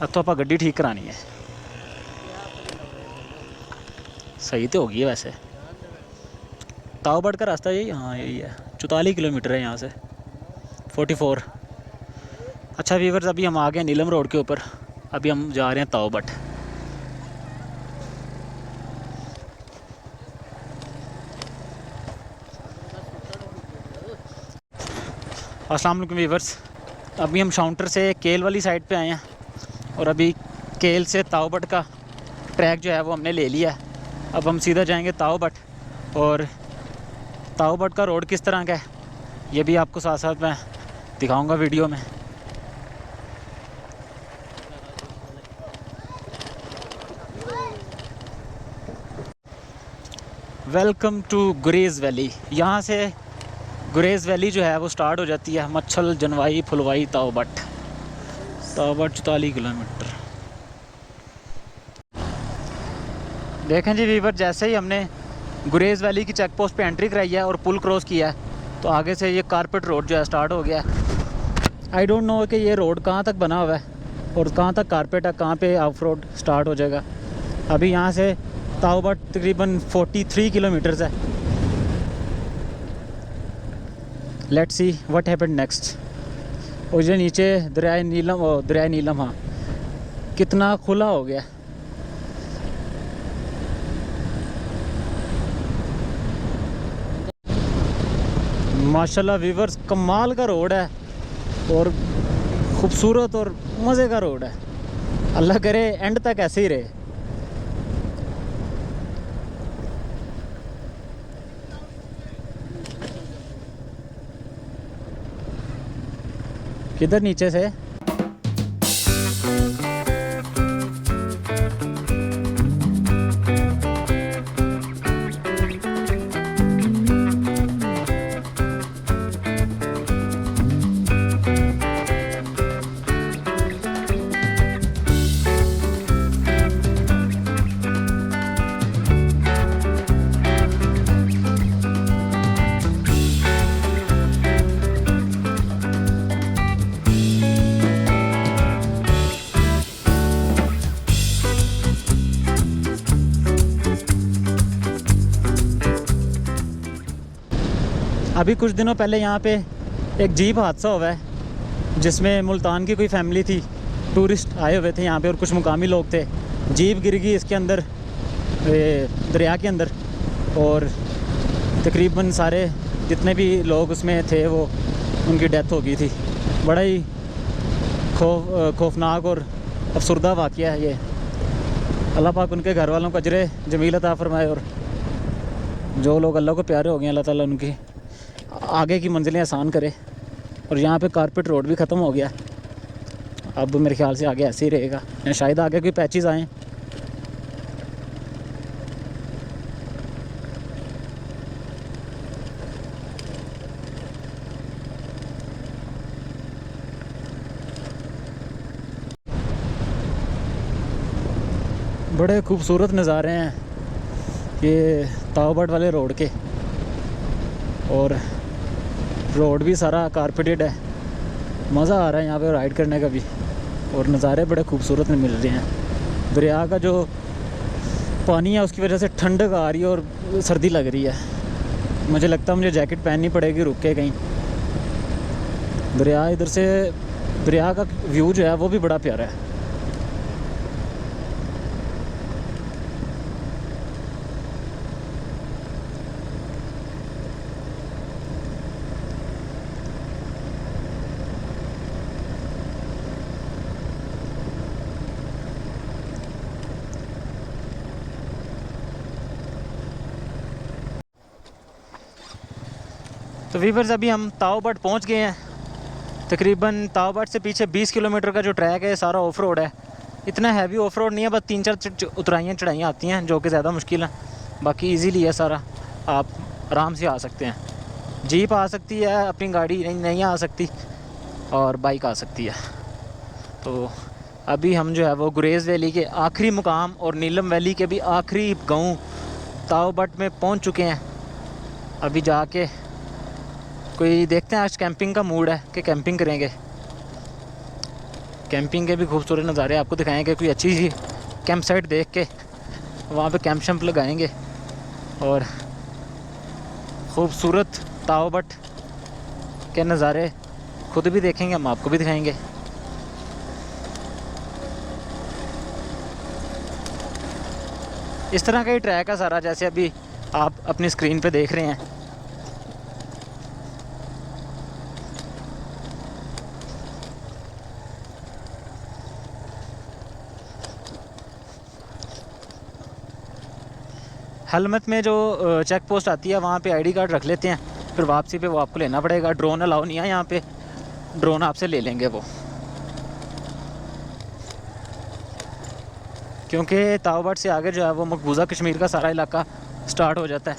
अब तो आप गड्डी ठीक करानी है। सही तो होगी वैसे। ताओबट का रास्ता यही, हाँ यही है। 44 किलोमीटर है यहाँ से, 44। अच्छा व्यूअर्स, अभी हम आ गए नीलम रोड के ऊपर। अभी हम जा रहे हैं ताओबट। अस्सलाम वालेकुम व्यूअर्स, अभी हम शाउंटर से केल वाली साइड पे आए हैं और अभी केल से ताओबट का ट्रैक जो है वो हमने ले लिया है। अब हम सीधा जाएंगे ताओबट, और ताओबट का रोड किस तरह का है ये भी आपको साथ साथ मैं दिखाऊंगा वीडियो में। Welcome to Gurez valley. यहाँ से गुरेज़ वैली जो है वो स्टार्ट हो जाती है, मच्छल, जनवाई, फुलवाई, ताओबट। 44 किलोमीटर। देखें जी वीवर, जैसे ही हमने गुरेज़ वैली की चेक पोस्ट पे एंट्री कराई है और पुल क्रॉस किया है तो आगे से ये कारपेट रोड जो है स्टार्ट हो गया है। आई डोंट नो कि ये रोड कहाँ तक बना हुआ है और कहाँ तक कारपेट है, कहाँ पे ऑफ रोड स्टार्ट हो जाएगा। अभी यहाँ से ताओबट तकरीबन 43 किलोमीटर्स है। Let's see what happened next. और ये नीचे दरियाए नीलम, और दरियाए नीलम, हाँ कितना खुला हो गया। माशाल्लाह व्यूअर्स, कमाल का रोड है और ख़ूबसूरत और मज़े का रोड है। अल्लाह करे एंड तक ऐसे ही रहे। किधर नीचे से? अभी कुछ दिनों पहले यहाँ पे एक जीप हादसा हुआ है जिसमें मुल्तान की कोई फैमिली थी, टूरिस्ट आए हुए थे यहाँ पे और कुछ मुकामी लोग थे। जीप गिर गई इसके अंदर, दरिया के अंदर, और तकरीबन सारे जितने भी लोग उसमें थे वो उनकी डेथ हो गई थी। बड़ा ही खौफनाक और अफसरदा वाक़या है ये। अल्लाह पाक उनके घर वालों को अजर जमील अता फरमाए, और जो लोग अल्लाह को प्यारे हो गए अल्लाह ताला उनकी आगे की मंजिलें आसान करे। और यहाँ पे कारपेट रोड भी ख़त्म हो गया। अब मेरे ख्याल से आगे ऐसे ही रहेगा, या शायद आगे कोई पैचेस आएँ। बड़े खूबसूरत नज़ारे हैं ये ताओबट वाले रोड के, और रोड भी सारा कारपेटेड है। मज़ा आ रहा है यहाँ पे राइड करने का भी, और नज़ारे बड़े खूबसूरत मिल रहे हैं। दरिया का जो पानी है उसकी वजह से ठंडक आ रही है और सर्दी लग रही है। मुझे लगता है मुझे जैकेट पहननी पड़ेगी रुक के कहीं। दरिया इधर से, दरिया का व्यू जो है वो भी बड़ा प्यारा है। तो वीवर्स, अभी हम ताओबट पहुंच गए हैं। तकरीबन ताओबट से पीछे 20 किलोमीटर का जो ट्रैक है सारा ऑफ रोड है। इतना हैवी ऑफ रोड नहीं है, बस 3-4 उतराइयाँ चढ़ाइयाँ आती हैं जो कि ज़्यादा मुश्किल है। बाकी इजीली है सारा, आप आराम से आ सकते हैं। जीप आ सकती है, अपनी गाड़ी नहीं आ सकती, और बाइक आ सकती है। तो अभी हम जो है वो गुरेज़ वैली के आखिरी मुकाम और नीलम वैली के भी आखिरी गाँव ताओबट में पहुँच चुके हैं। अभी जाके कोई देखते हैं, आज कैंपिंग का मूड है कि कैंपिंग करेंगे। कैंपिंग के भी खूबसूरत नज़ारे आपको दिखाएंगे। कोई अच्छी सी कैंप साइट देख के वहाँ पे कैंप शैम्प लगाएंगे और खूबसूरत ताओ बट के नज़ारे खुद भी देखेंगे, हम आपको भी दिखाएंगे। इस तरह का ही ट्रैक है सारा, जैसे अभी आप अपनी स्क्रीन पे देख रहे हैं। हेलमत में जो चेक पोस्ट आती है वहाँ पे आईडी कार्ड रख लेते हैं, फिर वापसी पे वो आपको लेना पड़ेगा। ड्रोन अलाउ नहीं है यहाँ पे, ड्रोन आपसे ले लेंगे वो, क्योंकि ताओ बट से आगे जो है वो मकबूजा कश्मीर का सारा इलाका स्टार्ट हो जाता है।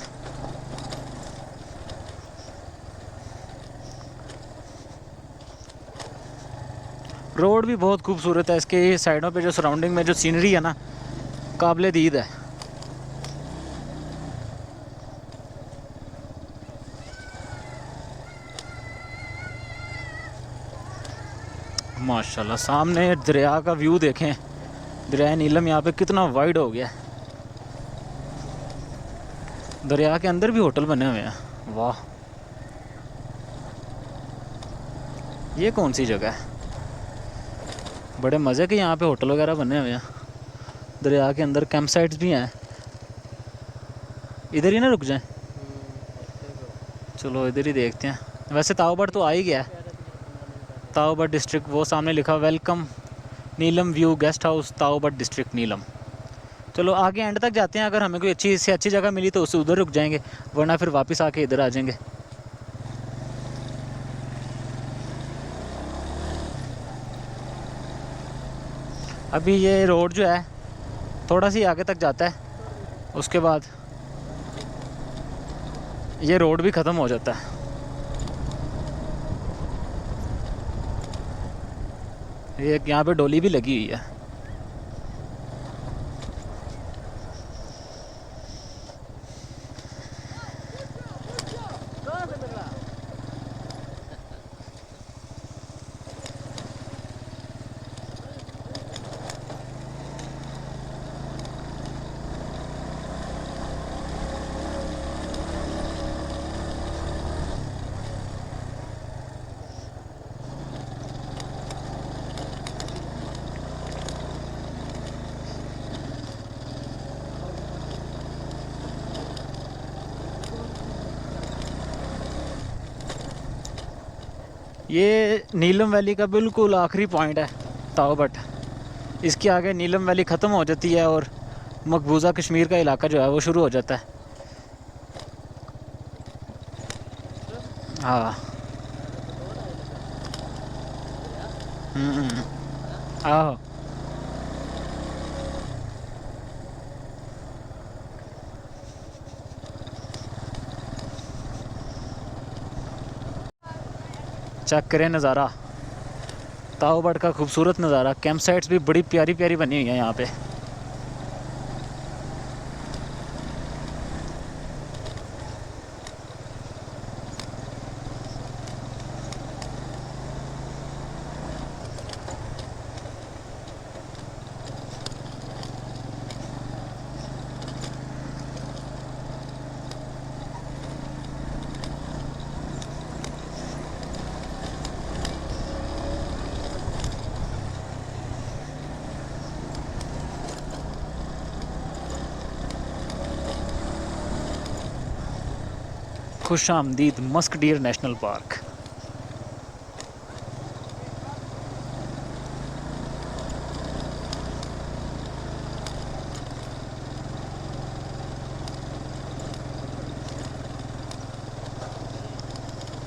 रोड भी बहुत खूबसूरत है, इसके साइडों पे जो सराउंडिंग में जो सीनरी है ना, काबिल दीद है। माशाल्लाह सामने दरिया का व्यू देखें, दरिया नीलम यहाँ पे कितना वाइड हो गया है। दरिया के अंदर भी होटल बने हुए हैं, वाह। ये कौन सी जगह है, बड़े मज़े के यहाँ पे होटल वगैरह बने हुए हैं। दरिया के अंदर कैंप साइट्स भी हैं। इधर ही ना रुक जाएं, चलो इधर ही देखते हैं। वैसे ताओ बट तो आ ही गया है, ताओ बट डिस्ट्रिक्ट, वो सामने लिखा welcome Neelam view guest house ताओ बट डिस्ट्रिक्ट नीलम। चलो आगे एंड तक जाते हैं, अगर हमें कोई अच्छी से अच्छी जगह मिली तो उससे उधर रुक जाएंगे, वरना फिर वापस आके इधर आ जाएंगे। अभी ये रोड जो है थोड़ा सी आगे तक जाता है, उसके बाद ये रोड भी ख़त्म हो जाता है। ये यहाँ पे डोली भी लगी हुई है। ये नीलम वैली का बिल्कुल आखिरी पॉइंट है ताओ बट। इसके आगे नीलम वैली ख़त्म हो जाती है और मकबूजा कश्मीर का इलाका जो है वो शुरू हो जाता है। हाँ आहो, चेक करें नज़ारा, ताओ बट का खूबसूरत नज़ारा। कैंप साइट्स भी बड़ी प्यारी प्यारी बनी हुई हैं यहाँ पे। खुश आमदीद मस्क डियर नेशनल पार्क।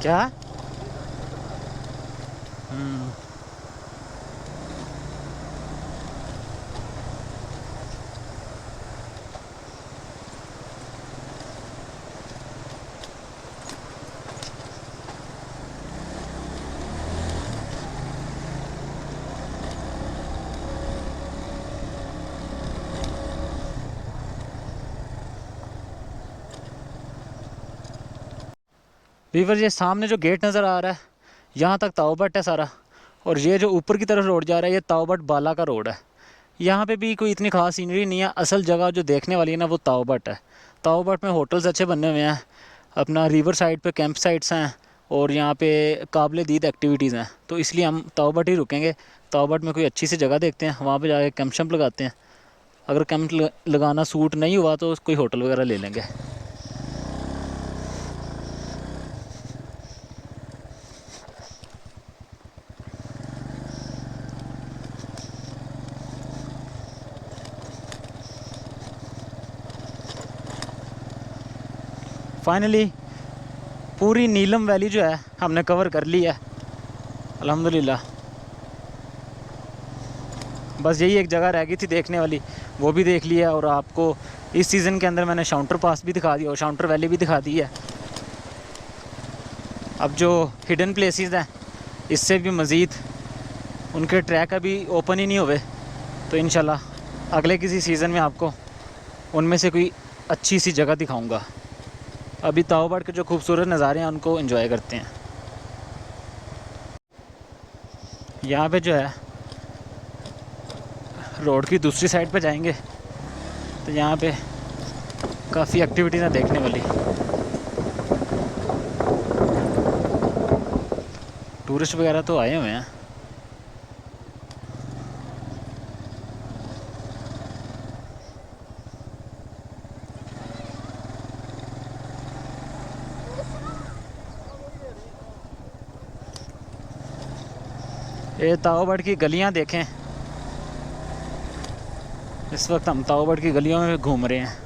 क्या वीवर, ये सामने जो गेट नज़र आ रहा है यहाँ तक ताओ बट है सारा, और ये जो ऊपर की तरफ रोड जा रहा है ये ताओबट बाला का रोड है। यहाँ पे भी कोई इतनी ख़ास सीनरी नहीं है। असल जगह जो देखने वाली है ना वो ताओबट है। ताओबट में होटल्स अच्छे बने हुए हैं, अपना रिवर साइड पे कैंप साइट्स हैं और यहाँ पे काबिल दीद एक्टिविटीज़ हैं। तो इसलिए हम ताओबट ही रुकेंगे। ताओबट में कोई अच्छी सी जगह देखते हैं, वहाँ पे जाके कैंप शैम्प लगाते हैं। अगर कैंप लगाना सूट नहीं हुआ तो कोई होटल वगैरह ले लेंगे। फाइनली पूरी नीलम वैली जो है हमने कवर कर ली है अल्हम्दुलिल्लाह। बस यही एक जगह रह गई थी देखने वाली, वो भी देख लिया। और आपको इस सीज़न के अंदर मैंने शाउंटर पास भी दिखा दिया और शाउंटर वैली भी दिखा दी है। अब जो हिडन प्लेसेस हैं इससे भी मज़ीद उनके ट्रैक अभी ओपन ही नहीं हुए, तो इंशाल्लाह अगले किसी सीज़न में आपको उनमें से कोई अच्छी सी जगह दिखाऊंगा। अभी ताओबट के जो खूबसूरत नज़ारे हैं उनको एंजॉय करते हैं। यहाँ पे जो है रोड की दूसरी साइड पे जाएंगे तो यहाँ पे काफ़ी एक्टिविटीज़ हैं देखने वाली। टूरिस्ट वगैरह तो आए हुए हैं। ये ताओबट की गलियाँ देखें। इस वक्त हम ताओबट की गलियों में घूम रहे हैं।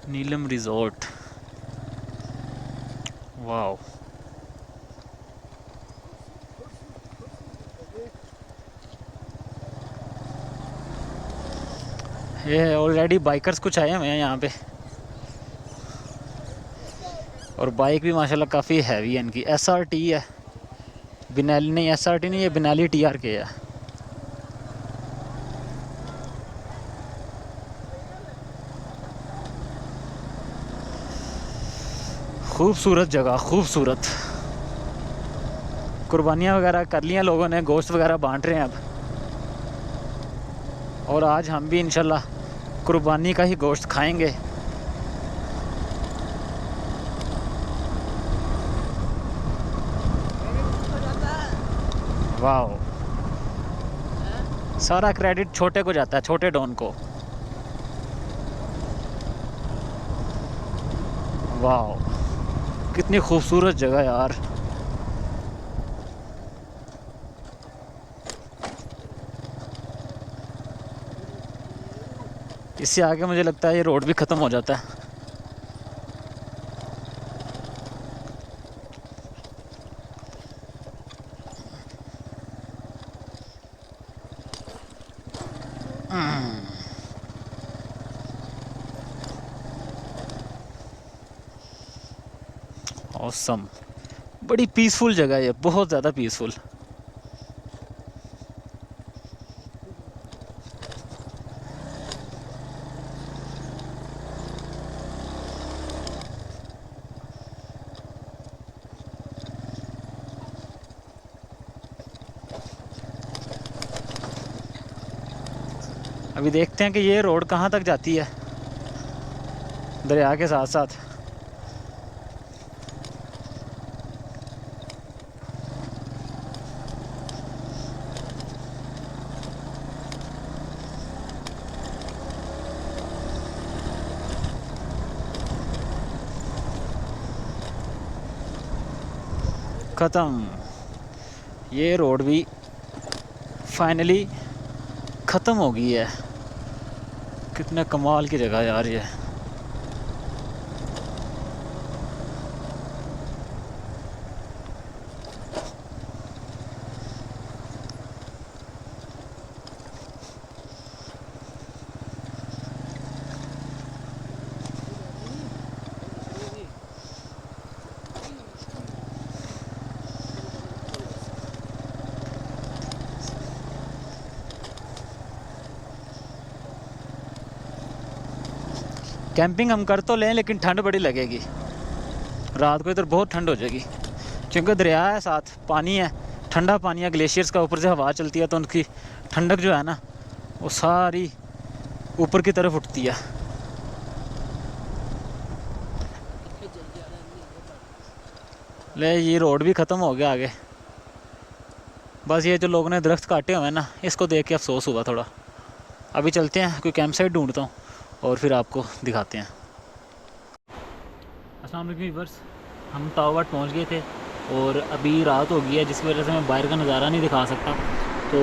नीलम रिजॉर्ट, वाओ। ये ऑलरेडी बाइकर्स कुछ आए हुए हैं यहाँ पे, और बाइक भी माशाल्लाह काफ़ी हैवी है इनकी। SRT है, बिनाली नहीं, SRT नहीं, ये बिनाली TRK है। खूबसूरत जगह, खूबसूरत। कुर्बानियाँ वगैरह कर लिया लोगों ने, गोश्त वगैरह बांट रहे हैं अब। और आज हम भी इंशाल्लाह कुर्बानी का ही गोश्त खाएंगे। वाह, सारा क्रेडिट छोटे को जाता है, छोटे डॉन को। वाह, कितनी खूबसूरत जगह यार। इससे आगे मुझे लगता है ये रोड भी ख़त्म हो जाता है। ऑसम, बड़ी पीसफुल जगह है ये, बहुत ज़्यादा पीसफुल। अभी देखते हैं कि ये रोड कहाँ तक जाती है दरिया के साथ साथ। ख़त्म, ये रोड भी फाइनली ख़त्म हो गई है। कितने कमाल की जगह यार ये। कैंपिंग हम कर तो लें लेकिन ठंड बड़ी लगेगी रात को, इधर बहुत ठंड हो जाएगी क्योंकि दरिया है साथ, पानी है, ठंडा पानी है, ग्लेशियर्स का ऊपर से हवा चलती है तो उनकी ठंडक जो है ना वो सारी ऊपर की तरफ उठती है। ले ये रोड भी ख़त्म हो गया आगे, बस ये जो लोगों ने दरख्त काटे हुए हैं ना इसको देख के अफसोस हुआ थोड़ा। अभी चलते हैं, कोई कैंप साइट ढूंढता हूँ और फिर आपको दिखाते हैं। अस्सलाम वालेकुम व्यूअर्स, हम ताओबाट पहुँच गए थे और अभी रात हो गई है जिसकी वजह से मैं बाहर का नज़ारा नहीं दिखा सकता। तो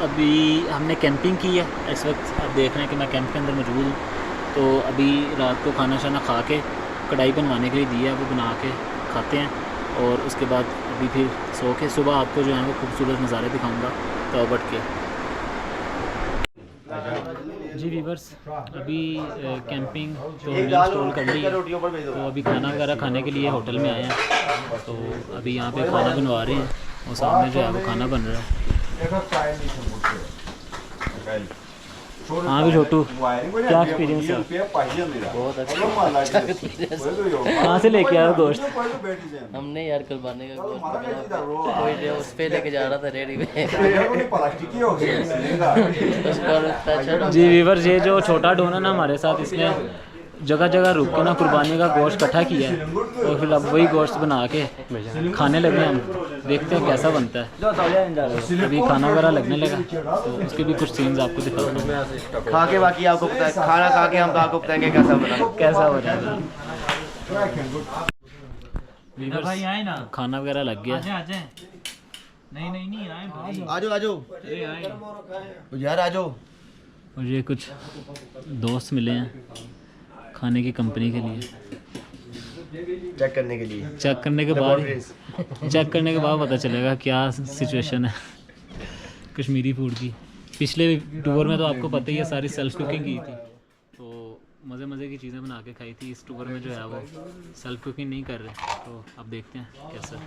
अभी हमने कैंपिंग की है, इस वक्त आप देख रहे हैं कि मैं कैंप के अंदर मौजूद हूँ। तो अभी रात को खाना शाना खा के कढ़ाई बनवाने के लिए दी है, वो बना के खाते हैं और उसके बाद अभी फिर सो के सुबह आपको जो है वो खूबसूरत नज़ारे दिखाऊंगा ताओबाट के। जी व्यूअर्स, अभी कैंपिंग तो इंस्टॉल कर ली है, तो अभी खाना वगैरह खाने के लिए होटल में आए हैं। तो अभी यहाँ पे खाना बनवा रहे हैं और सामने जो है वो खाना बन रहा है। हाँ भी छोटू, क्या एक्सपीरियंस है? बहुत अच्छा एक्सपीरियंस। कहाँ से लेके आए हो गोश्त? हमने यार कुर्बानी का गोश्त कोई उस पे लेके जा रहा था रेडी में। जी व्यूअर्स, ये जो छोटा डोन है ना हमारे साथ, इसमें जगह जगह रुक के ना कुर्बानी का गोश्त इकट्ठा किया है और फिर अब वही गोश्त बना के खाने लगे हम। देखते हैं कैसा बनता है। अभी खाना वगैरह लगने लगा तो उसके भी कुछ सीन्स आपको दिखाता हूँ। खा के बाकी आपको पता है, खाना खा के हम तो आपको बताएंगे कैसा बना, कैसा हो जाएगा। भाई आए ना, खाना वगैरह लग गया। नहीं आजो आजो यार आजो। और ये कुछ दोस्त मिले हैं खाने की कंपनी के लिए, चेक करने के लिए। चेक करने के बाद पता चलेगा क्या सिचुएशन है कश्मीरी फूड की। पिछले टूर में तो आपको पता ही है सारी सेल्फ कुकिंग की थी, तो मज़े की चीज़ें बना के खाई थी। इस टूर में जो है वो सेल्फ कुकिंग नहीं कर रहे, तो अब देखते हैं कैसा है।